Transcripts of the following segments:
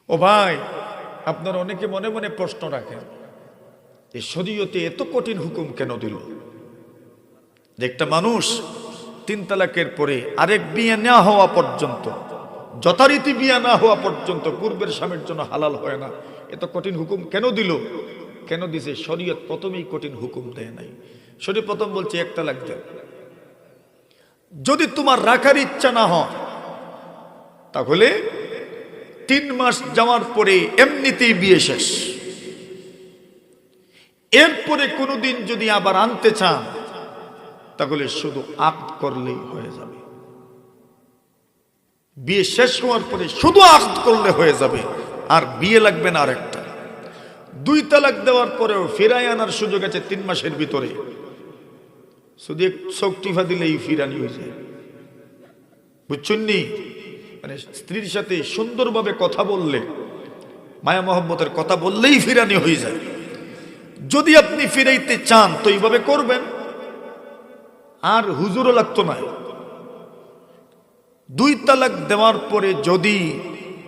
ও ভাই, আপনারা অনেকে মনে মনে প্রশ্ন রাখেন, এই শরীয়তে এত কঠিন হুকুম কেন দিল? যে একটা মানুষ 3 তালাকের পরে আরেক বিয়ে না হওয়া পর্যন্ত, যথারীতি বিয়ে না হওয়া পর্যন্ত পূর্বের স্বামীর জন্য হালাল হয় না, এত কঠিন হুকুম কেন দিল? কেন দিছে? শরীয়ত প্রথমেই কঠিন হুকুম দেয় নাই। শরীয়ত প্রথম বলছে 1 তালাক দেও। যদি তোমার রাখার ইচ্ছা না হয় তাহলে 3 মাস যাওয়ার পরে এমনিতেই বিয়ে শেষ। এরপরে কোনোদিন যদি আবার আনতে চান তাহলে শুধু আকদ করলেই হয়ে যাবে। বিয়ে শেষ হওয়ার পরে শুধু আকদ করলে হয়ে যাবে, আর বিয়ে লাগবে না আরেকটা। 2 তালাক দেওয়ার পরেও ফিরাই আনার সুযোগ আছে 3 মাসের ভিতরে। শুধু এক চোখ টিফা দিলেই ফিরানি হয়ে যায়। বুঝছেন নি? মানে স্ত্রীর সাথে সুন্দরভাবে কথা বললে, মায়া মহব্বতের কথা বললেই ফিরানি হয়ে যায়। যদি আপনি ফিরাইতে চান তো এইভাবে করবেন, আর হুজুরও লাগতো না। 2 তালাক দেওয়ার পরে যদি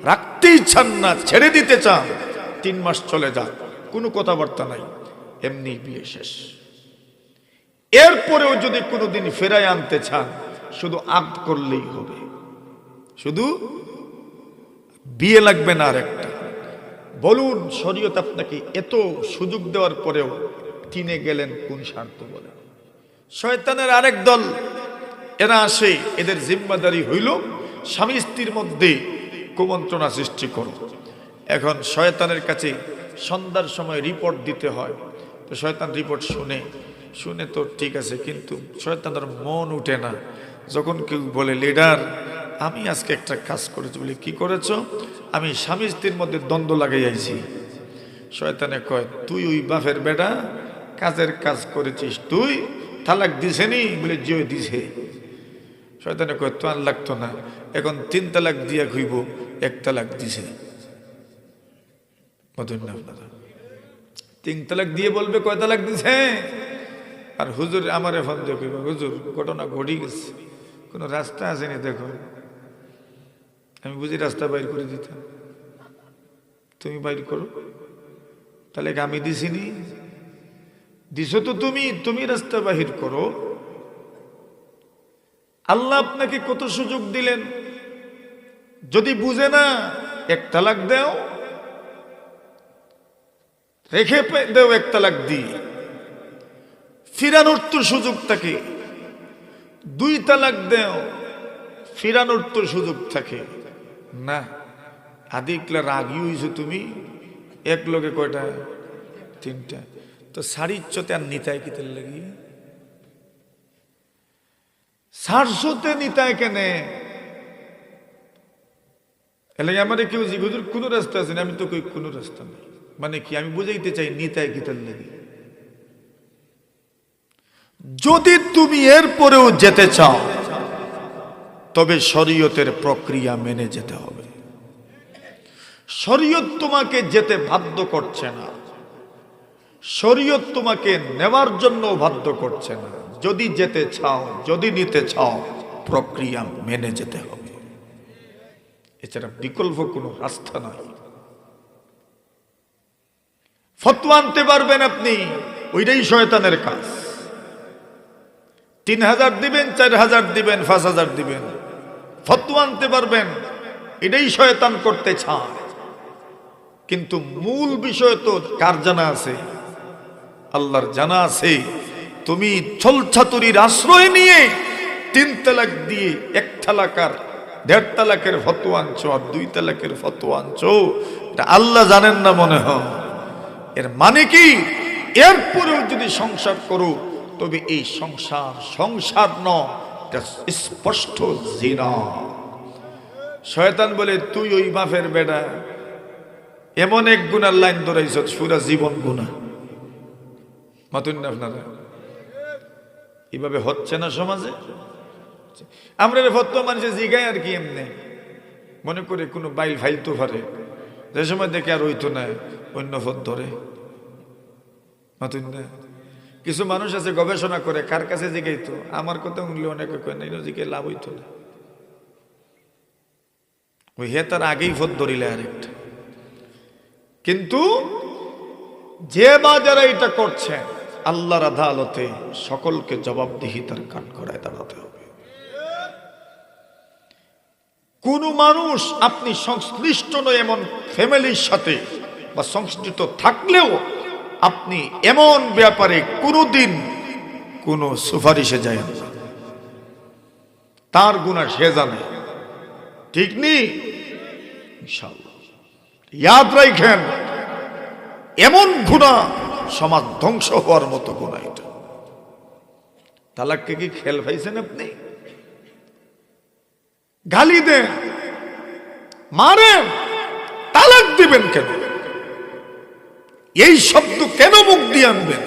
রাখতেই চান না, ছেড়ে দিতে চান, 3 মাস চলে যাক, কোনো কথাবার্তা নাই, এমনি বিয়ে শেষ। এরপরেও যদি কোনোদিন ফেরায় আনতে চান শুধু আকদ করলেই হবে, শুধু বিয়ে লাগবে না আরেকটা। বলুন, শরীয়ত আপনাকে এত সুযোগ দেওয়ার পরেও কিনে গেলেন কোন স্বার্থ? বলেন। শয়তানের আরেক দল এরা আসে, এদের জিম্মাদারি হইল স্বামী স্ত্রীর মধ্যে কুমন্ত্রণা সৃষ্টি করো। এখন শয়তানের কাছে সন্ধ্যার সময় রিপোর্ট দিতে হয়। তো শয়তান রিপোর্ট শুনে তো ঠিক আছে, কিন্তু শয়তানের মন উঠে না যখন কেউ বলে, লিডার আমি আজকে একটা কাজ করেছি। বলে, কি করেছো? আমি স্বামী স্ত্রীর মধ্যে দ্বন্দ্ব লাগাই আইছি। শয়তানে কয়, তুই ওই বাপের বেটা কাজের কাজ করেছিস, তুই তালাক দিছে নি? বলে, জিও দিছে। শয়তানে কয়, তো আর লাগতো না, এখন 3 তালাক দিয়া খুইব, 1 তালাক দিছে। আপনারা 3 তালাক দিয়ে বলবে কয় তালাক দিছে? আর হুজুর আমার ফোন দিয়ে কইব, হুজুর ঘটনা ঘটে গেছে, কোনো রাস্তা আসেনি, দেখো। আমি বুঝি রাস্তা বাইর করে দিতাম, তুমি বাইর করো। তাহলে আমি দিছিনি? দিছো তো তুমি রাস্তা বাহির করো। আল্লাহ আপনাকে কত সুযোগ দিলেন, যদি বুঝে না 1 তালাক দেও, রেখে দেও 1 তালাক দিয়ে, ফিরানোর তো সুযোগ থাকে। 2 তালাক দেও, ফিরানোর তো সুযোগ থাকে না। আদিকলা রাগি হইছো তুমি, এক লোকে কয়টা? 3টা। তো শাড়ির চোতে আর নিতাই কিতের লাগি? সারসোতে নিতাই কেনে? এলে আমার কেউ জিজ্ঞুর কোন রাস্তা আছে? আমি তো কই কোনো রাস্তা নেই। মানে কি আমি বুঝাইতে চাই, নিতাই কিতের লাগি? যদি তুমি এরপরেও যেতে চাও তবে শরীয়তের প্রক্রিয়া মেনে যেতে হবে। শরীয়ত তোমাকে যেতে বাধ্য করছে না, শরীয়ত তোমাকে নেওয়ার জন্য বাধ্য করছে না। যদি যেতে চাও, যদি নিতে চাও, প্রক্রিয়া মেনে যেতে হবে, এছাড়া বিকল্প কোনো রাস্তা নাই। ফতোয়া আনতে পারবেন আপনি, ওইটাই শয়তানের কাজ। 3000 দিবেন, 4000 দিবেন, 5000 দিবেন, ফতোয়া আনতে পারবেন, এটাই শয়তান করতে চায়। কিন্তু মূল বিষয় তো কার জানা আছে? আল্লাহর জানা আছে। তুমি ছলছাতুরির আশ্রয় নিয়ে 3 তালাক দিয়ে 1 তালাক আর 1.5 তালাকের ফতোয়া আনছো, আর 2 তালাকের ফতোয়া আনছো, এটা আল্লাহ জানেন না মনে হয়। এর মানে কি? এরপরেও যদি সংসার করো তবে এই সংসার নয়, এটা স্পষ্ট জিনা। শয়তান বলে, তুই ওই বাপের বেটা, এমন এক গুনার লাইন ধরাইছ, পুরা জীবন গুনাহ। মাতুন না আপনারা? এইভাবে হচ্ছে না সমাজে? আমরা ফতোয়া মানুষের জিগায় আর কি, এমনি মনে করে কোনো বাইল ফাইলতে পারে, যে সময় দেখে আর হইতো না, অন্য পথ ধরে। মাতুন না? কিছু মানুষ আছে গবেষণা করে, কার কাছে জিগাইতো? আমার কথা শুনলে অনেকে কয় না, জিগে লাভ হইতো না, ওই হে তার আগেই পথ ধরিলে আরেকটা। কিন্তু যে বা যারা এটা করছেন, আল্লাহর আদালতে সকলকে জবাবদিহিতার কাঠ করায় দাঁড়াতে হবে। কোন মানুষ আপনি সংশ্লিষ্ট নয় এমন ফ্যামিলির সাথে বা সংশ্লিষ্ট থাকলেও আপনি এমন ব্যাপারে কোনোদিন কোনো সুপারিশে যায় না, তার গুনাহ সে জানে, ঠিক নেই? ইনশাআল্লাহ ইয়াদ রাখেন, এমন গুনাহ সমাজ ধ্বংস হওয়ার মতো গুনাহ এটা। তালাককে কি খেল পাইছেন আপনি? গালি দেন, মারেন, তালাক দিবেন কেন? এই শব্দ কেন মুখ দিয়ে আনবেন?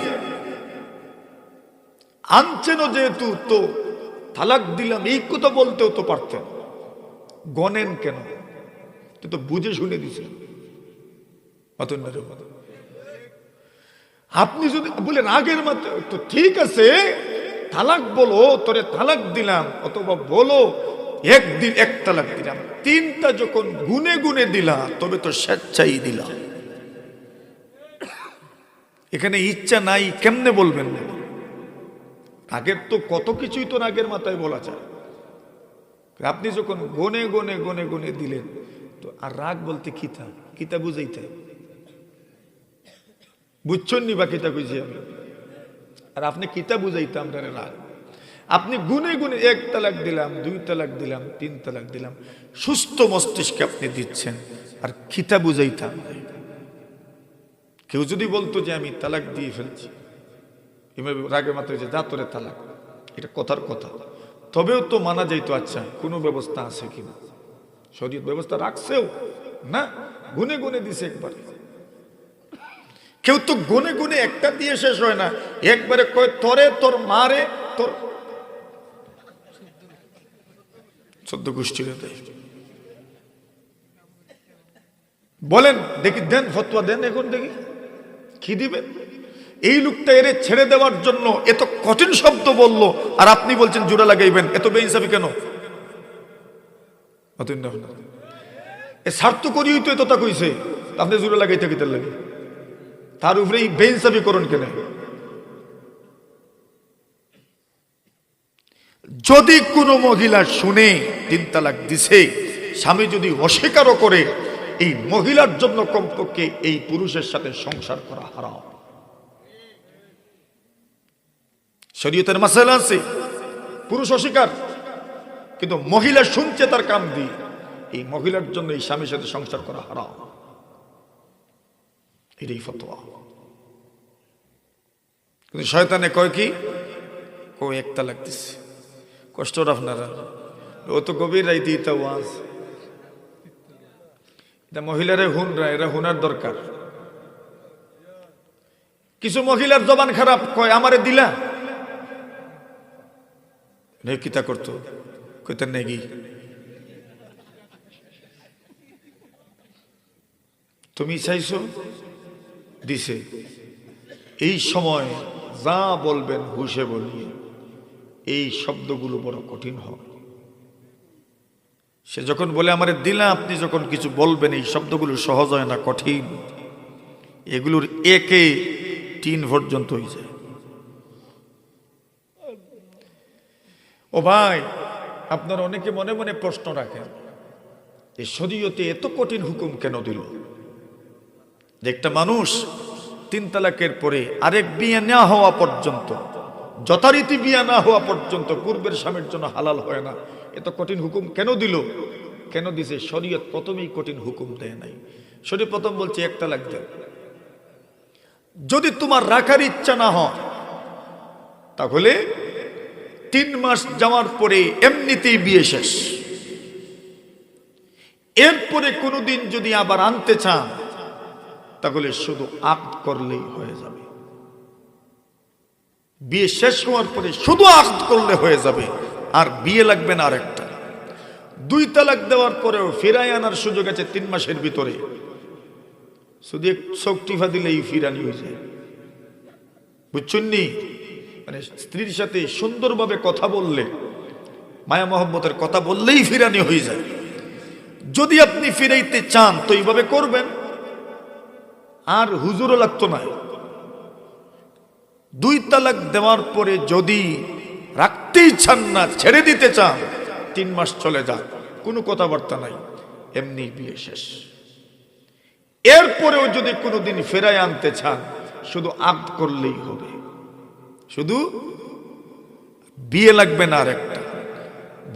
আনছেন যেহেতু, তো তালাক দিলাম এই কথা বলতেও তো পারতেন। গনেন কেন? তো বুঝে শুনে দিছেন। আপনি যদি বলেন আগের মতো, তো ঠিক আছে তালাক বলো, তোরে তালাক দিলাম, অথবা বলো একদিন এক তালাক দিলাম, তিনটা যখন গুনে গুনে দিলা তবে তো স্বেচ্ছাই দিলা। এখানে ইচ্ছা নাই কেমনে বলবেন? আগের তো কত কিছুই তো আগের মাথায় বলা যায়। আপনি যখন গনে গনে গনে গনে দিলেন, তো আর রাগ বলতে কিতা কিতা বুঝাইতে বুঝছেন নি বা কিতা বুঝি আমি? আর আপনি কিতা বুঝাইতে আমরা রাগ? আপনি গুনে গুনে এক তালাক দিলাম, দুই তালাক দিলাম, তিন তালাক দিলাম, সুস্থ মস্তিষ্কে আপনি দিচ্ছেন, আর কিতা বুঝাইতাম? কেউ যদি বলতো যে আমি তালাক দিয়ে ফেলছি, রাগে মাত্র যে যা তোরে তালাক, এটা কথার কথা, তবেও তো মানা যাইতো আচ্ছা কোনো ব্যবস্থা আছে কিনা, শরীয়ত ব্যবস্থা রাখছেও না, গুনে গুনে দিছে একবার। কেউ তো গুনে গুনে একটা দিয়ে শেষ হয় না, একবারে কয় তরে, তোর মারে, তোর 14 গোষ্ঠীর বলেন দেখি, দেন ফতোয়া দেন, এখন দেখি কি দিবেন। এই লোকটা এর ছেড়ে দেওয়ার জন্য এত কঠিন শব্দ বললো, আর আপনি বলছেন জোড়া লাগাইবেন, এত বেইনসাফি কেন? এ স্বার্থ করিই তো এতটা কইছে, আপনি জোড়া লাগাইতে কিতার লাগে, তার উপরে এই বেইনসাফি করুন কেন? যদি কোনো মহিলা শুনে 3 তালাক দিছে, স্বামী যদি অস্বীকারও করে, এই মহিলার জন্য কমপক্ষে এই পুরুষের সাথে সংসার করা হারাম। শরীয়তের মাসালা আছে, পুরুষ অস্বীকার, কিন্তু মহিলা শুনছে তার কান দিয়ে, এই মহিলার জন্য এই স্বামীর সাথে সংসার করা হারাম। এটাই ফতোয়া। কিন্তু শয়তানে কয় কি, কয় এক তালাক দিছে, কষ্ট আপনারা, ও তো গভীর রাইতে এটা ওয়াজ, এটা মহিলারে হুনরা, এরা হুনার দরকার। কিছু মহিলার জবান খারাপ, কয় আমারে দিলা, কিতা করতো, কইতেন নাকি তুমি চাইছো দিছে। এই সময় যা বলবেন হুশে বলিয়ে, এই শব্দগুলো বড় কঠিন হয়। সে যখন বলে আমারে দিলা, আপনি যখন কিছু বলবেন এই শব্দগুলো সহজ হয় না, কঠিন। এগুলোর একে 3 পর্যন্ত হয়ে যায়। ও ভাই, আপনারা অনেকে মনে মনে প্রশ্ন রাখেন, এই শরীয়তে এত কঠিন হুকুম কেন দিল? যে একটা মানুষ 3 তালাকের পরে আরেক বিয়ে না হওয়া পর্যন্ত, যথারীতি বিয়ে না হওয়া পর্যন্ত পূর্বের স্বামীর জন্য হালাল হয় না, এত কঠিন হুকুম কেন দিল? কেন দিছে? শরীয়ত প্রথমেই কঠিন হুকুম দেয় নাই। শরীয়ত প্রথম বলছে 1 তালাক দেন। যদি তোমার রাখার ইচ্ছা না হয়, তাহলে 3 মাস যাওয়ার পরে এমনিতেই বিয়ে শেষ। এরপরে কোনোদিন যদি আবার আনতে চান, তাহলে শুধু আকদ করলেই হয়ে যাবে। বিয়ে শেষ হওয়ার পরে শুধু আকদ করলে হয়ে যাবে, আর বিয়ে লাগবে না আরেকটা। 2 তালাক দেওয়ার পরেও ফিরাই আনার সুযোগ আছে 3 মাসের ভিতরে, শুধু এক চোখ টিফা দিলেই ফিরানি হয়ে যায়। বুঝছেন নি? মানে স্ত্রীর সাথে সুন্দরভাবে কথা বললে, মায়া মহব্বতের কথা বললেই ফিরানি হয়ে যায়। যদি আপনি ফিরাইতে চান তো এইভাবে করবেন, আর হুজুরও লাগতো না। 2 তালাক দেওয়ার পরে যদি রাখতেই চান না, ছেড়ে দিতে চান, 3 মাস চলে যাক, কোনো কথাবার্তা নাই, এমনি বিয়ে শেষ। এরপরেও যদি কোনোদিন ফেরায় আনতে চান, শুধু আকদ করলেই হবে, শুধু বিয়ে লাগবে না। আর একটা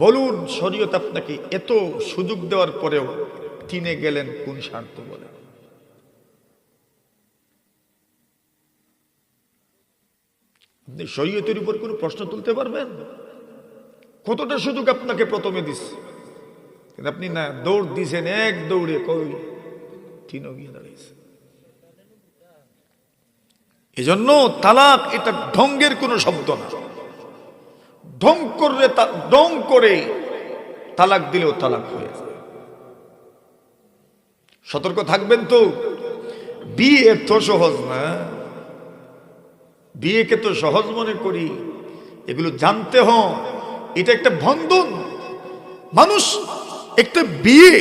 বলুন, শরীয়ত আপনাকে এত সুযোগ দেওয়ার পরেও 3-এ গেলেন কোন স্বার্থ বলেন? আপনি শরীয়তের উপর কোনো প্রশ্ন তুলতে পারবেন? কতটা সুযোগ আপনাকে প্রথমে দিচ্ছে, কিন্তু আপনি না দৌড় দিছেন, এক দৌড়ে কই 3-ও গিয়ে দাঁড়িয়েছে। এজন্য তালাক এটা ঢঙ্গের কোনো শব্দ না। ঢং করে তালাক দিলেও তালাক হয়ে যায়। সতর্ক থাকবেন তো। বিয়ে তো সহজ না, বিয়েকে তো সহজ মনে করি, এগুলো জানতে হয়। এটা একটা বন্ধন। মানুষ একটা বিয়ে,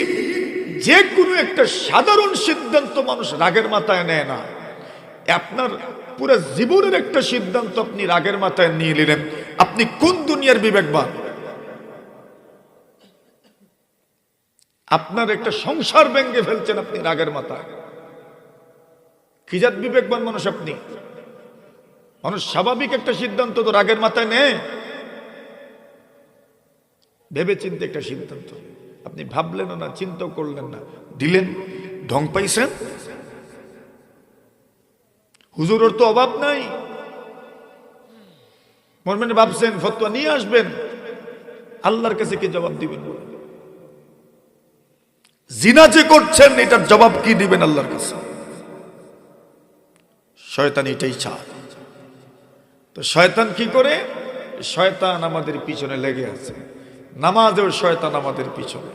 যে কোনো একটা সাধারণ সিদ্ধান্ত মানুষ রাগের মাথায় নেয় না। আপনার পুরো জীবনের একটা সিদ্ধান্ত আপনি রাগের মাথায় নিয়ে নিলেন, আপনি কোন দুনিয়ার বিবেকবান? আপনার একটা সংসার ভেঙে ফেলছেন আপনি রাগের মাথায়। কি জাত বিবেকবান মানুষ আপনি? মানুষ স্বাভাবিক একটা সিদ্ধান্ত তো রাগের মাথায় নেয়। ভেবে চিন্তে একটা সিদ্ধান্ত আপনি ভাবলেন না, চিন্তাও করলেন না, দিলেন, ঢং পাইছেন। হুজুরের তো অভাব নাই, মনে ভাবছেন ফতোয়া নিয়ে আসবেন, আল্লাহর কাছে কি জবাব দিবেন? জিনা যে করছেন এটার জবাব কি দিবেন আল্লাহর কাছে? শয়তান এটাই চায়। তো শয়তান কি করে? শয়তান আমাদের পিছনে লেগে আছে, নামাজেও শয়তান আমাদের পিছনে।